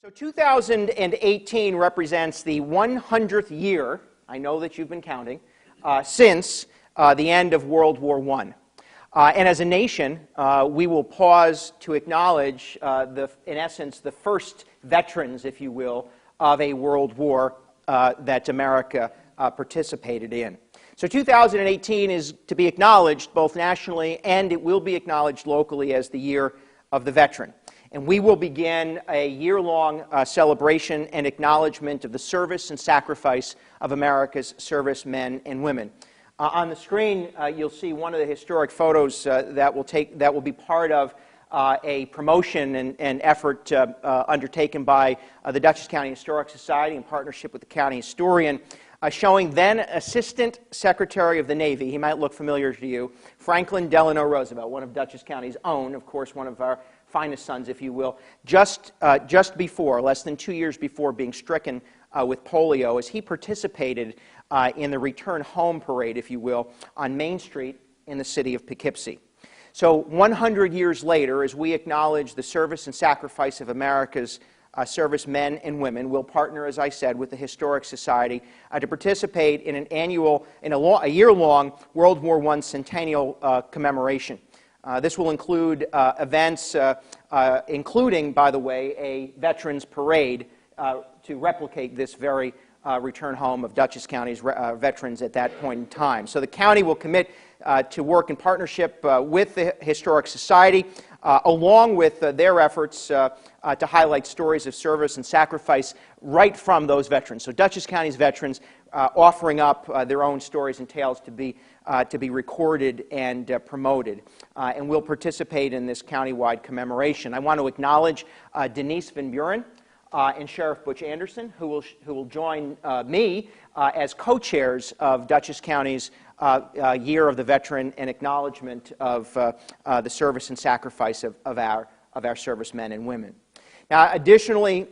So 2018 represents the 100th year, I know that you've been counting, since the end of World War I. And as a nation, we will pause to acknowledge, in essence, the first veterans, if you will, of a world war that America participated in. So 2018 is to be acknowledged both nationally and it will be acknowledged locally as the year of the veteran. And we will begin a year-long celebration and acknowledgement of the service and sacrifice of America's servicemen and women. On the screen, you'll see one of the historic photos that will be part of a promotion and effort undertaken by the Dutchess County Historic Society in partnership with the county historian, showing then Assistant Secretary of the Navy, he might look familiar to you, Franklin Delano Roosevelt, one of Dutchess County's own, of course, one of our finest sons, if you will, just before, less than 2 years before being stricken with polio, as he participated in the return home parade, if you will, on Main Street in the city of Poughkeepsie. So 100 years later, as we acknowledge the service and sacrifice of America's servicemen and women, we'll partner, as I said, with the Historic Society to participate in a year-long World War I centennial commemoration. This will include events, including, by the way, a veterans parade to replicate this very return home of Dutchess County's veterans at that point in time. So the county will commit to work in partnership with the Historic Society, along with their efforts to highlight stories of service and sacrifice right from those veterans. So Dutchess County's veterans offering up their own stories and tales to be recorded and promoted. And we'll participate in this countywide commemoration. I want to acknowledge Denise Van Buren and Sheriff Butch Anderson, who will join me as co-chairs of Dutchess County's Year of the Veteran and acknowledgement of the service and sacrifice of our servicemen and women. Now, additionally,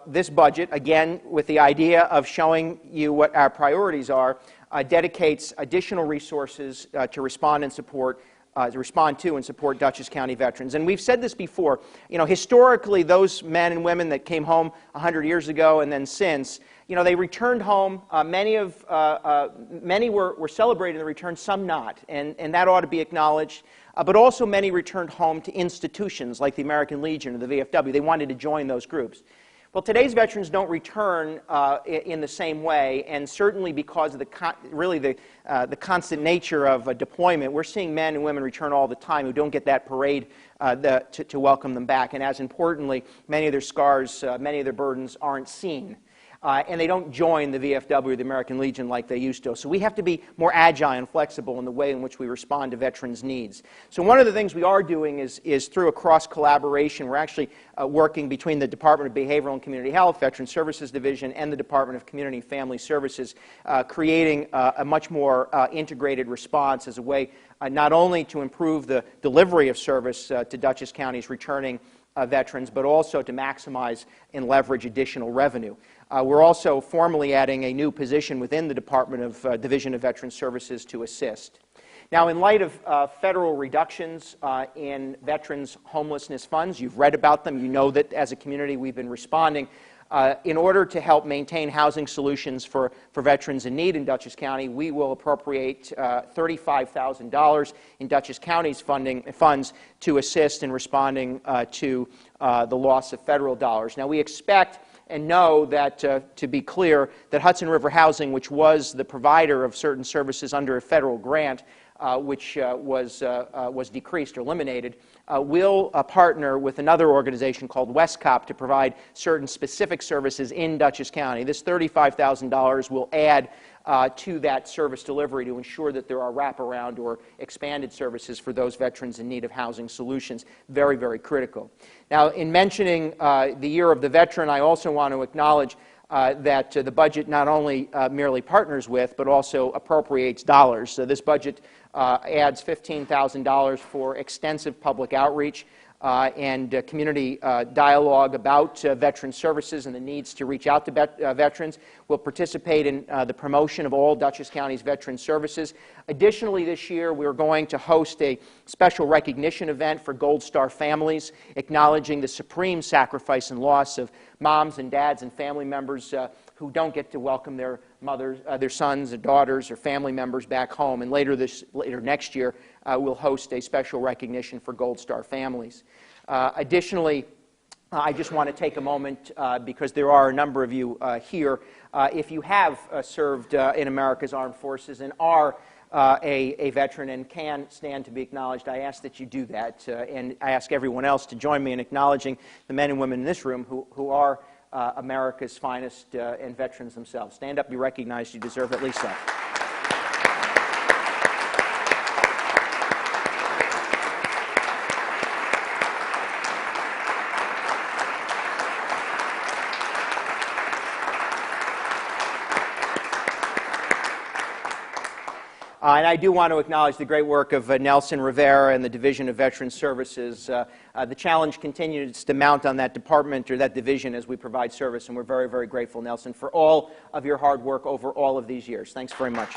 this budget, again, with the idea of showing you what our priorities are, dedicates additional resources to respond to and support Dutchess County veterans. And we've said this before, you know, historically those men and women that came home 100 years ago and then since, you know, they returned home. Many were celebrating the return, some not, and that ought to be acknowledged. But also many returned home to institutions like the American Legion or the VFW. They wanted to join those groups. Well, today's veterans don't return in the same way, and certainly because of the constant nature of deployment, we're seeing men and women return all the time who don't get that parade to welcome them back. And as importantly, many of their scars, many of their burdens aren't seen. And they don't join the VFW or the American Legion like they used to. So we have to be more agile and flexible in the way in which we respond to veterans' needs. So one of the things we are doing is through a cross-collaboration. We're actually working between the Department of Behavioral and Community Health, Veteran Services Division, and the Department of Community and Family Services, creating a much more integrated response as a way not only to improve the delivery of service to Dutchess County's returning veterans, but also to maximize and leverage additional revenue. We're also formally adding a new position within the Department of Division of Veteran Services to assist. Now, in light of federal reductions in veterans' homelessness funds, you've read about them, you know that as a community we've been responding. In order to help maintain housing solutions for veterans in need in Dutchess County, we will appropriate $35,000 in Dutchess County's funds to assist in responding to the loss of federal dollars. Now, we expect and know that, to be clear, that Hudson River Housing, which was the provider of certain services under a federal grant, which was decreased or eliminated, will partner with another organization called WestCOP to provide certain specific services in Dutchess County. This $35,000 will add to that service delivery to ensure that there are wraparound or expanded services for those veterans in need of housing solutions. Very, very critical. Now, in mentioning the Year of the Veteran, I also want to acknowledge that the budget not only merely partners with, but also appropriates dollars. So this budget adds $15,000 for extensive public outreach. and community dialogue about veteran services and the needs to reach out to veterans. We'll participate in the promotion of all Dutchess County's veteran services. Additionally, this year we're going to host a special recognition event for Gold Star families, acknowledging the supreme sacrifice and loss of moms and dads and family members who don't get to welcome their mothers, their sons or daughters or family members back home. And later next year, we'll host a special recognition for Gold Star families. Additionally, I just want to take a moment, because there are a number of you here, if you have served in America's Armed Forces and are a veteran and can stand to be acknowledged, I ask that you do that. And I ask everyone else to join me in acknowledging the men and women in this room who are America's finest and veterans themselves. Stand up, be recognized. You deserve at least that. And I do want to acknowledge the great work of Nelson Rivera and the Division of Veterans Services. The challenge continues to mount on that department or that division as we provide service, and we're very, very grateful, Nelson, for all of your hard work over all of these years. Thanks very much.